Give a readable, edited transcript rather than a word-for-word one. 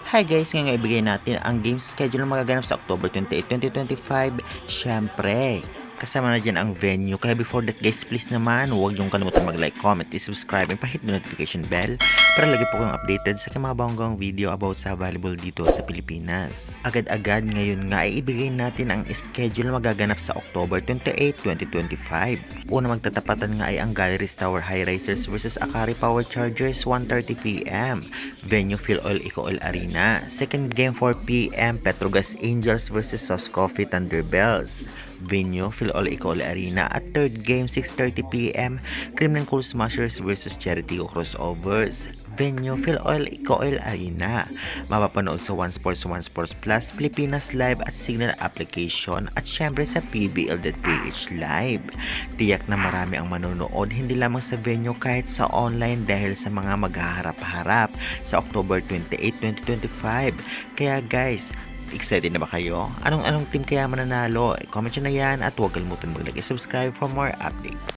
Hi guys, ngayon ibigay natin ang game schedule na magaganap sa October 28, 2025. Syempre, kasama na dyan ang venue. Kaya before that guys, please naman, huwag niyong kalimutan mag-like, comment, subscribe, and pahit mo notification bell para lagi po kayong updated sa mga banggang video about sa volleyball dito sa Pilipinas. Agad-agad ngayon nga ay ibigay natin ang schedule na magaganap sa October 28, 2025. Una magtatapatan nga ay ang Galleries Tower High Risers versus Akari Power Chargers 1:30 p.m. Venue Phil Oil Eco Oil Arena. Second game 4 p.m. Petrogas Angels versus Sauce Coffee Thunderbells. Venue Phil Oil Eco Oil Arena. At third game 6:30 p.m. Criminal Cool Smashers versus Charity Crossovers. Venue Phil Oil Eco Oil Arena. Mapapanood sa One Sports Plus, Pilipinas Live at Signal Application at syempre sa PBL.ph Live. Tiyak na marami ang manonood hindi lamang sa venue kahit sa online dahil sa mga maghaharap-harap sa October 28, 2025. Kaya guys, excited na ba kayo? Anong team kaya mananalo? Comment nyo na yan at huwag kalimutan mag-like and subscribe for more updates.